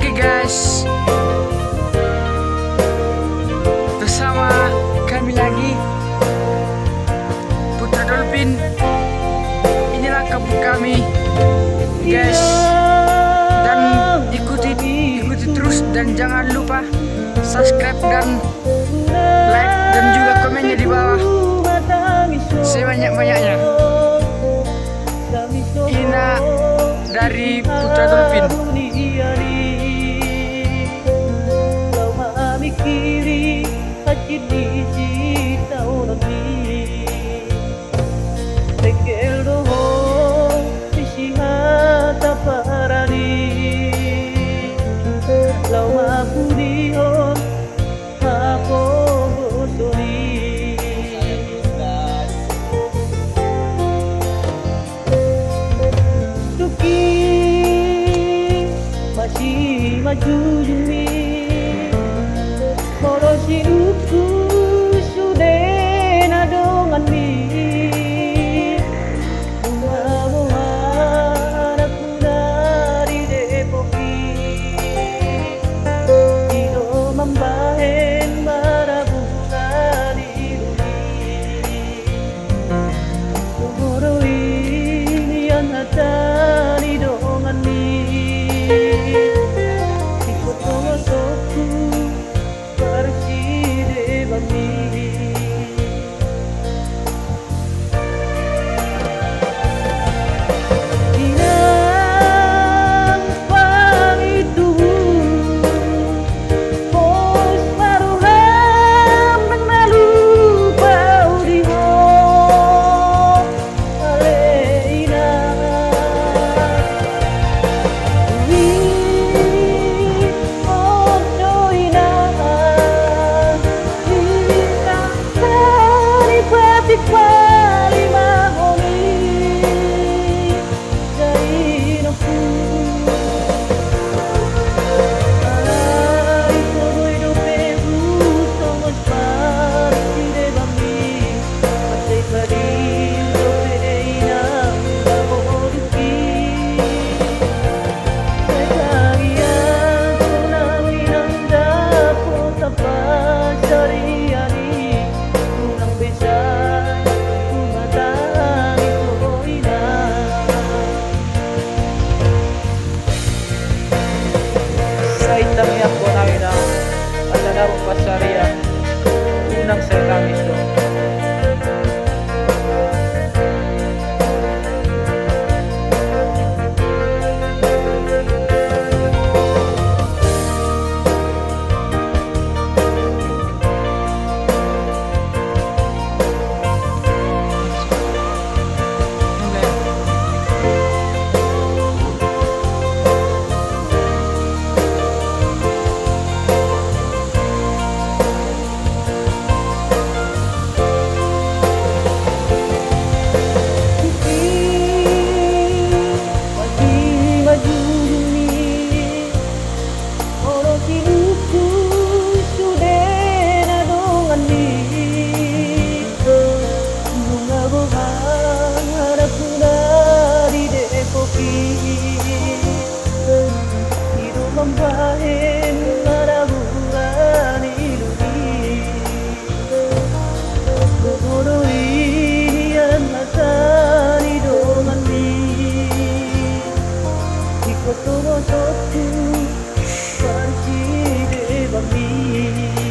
Oke guys, bersama kami lagi Putra Dolphin. Inilah kampung kami guys, dan ikuti terus, dan jangan lupa subscribe dan like dan juga komennya di bawah sebanyak-banyaknya. Ina dari Putra Dolphin. Majujumi morosi uku sudah nadongan mi bunga aku dari Depoki ino membahen marabunga di bumi moro ini yang hatani dongan mi Itangnya ko namin ang atanarong pasarya unang sa kamis do. Membahen maraburan iluni Gugurui yang natani dongan mi Ikoto no sotu Parci de bami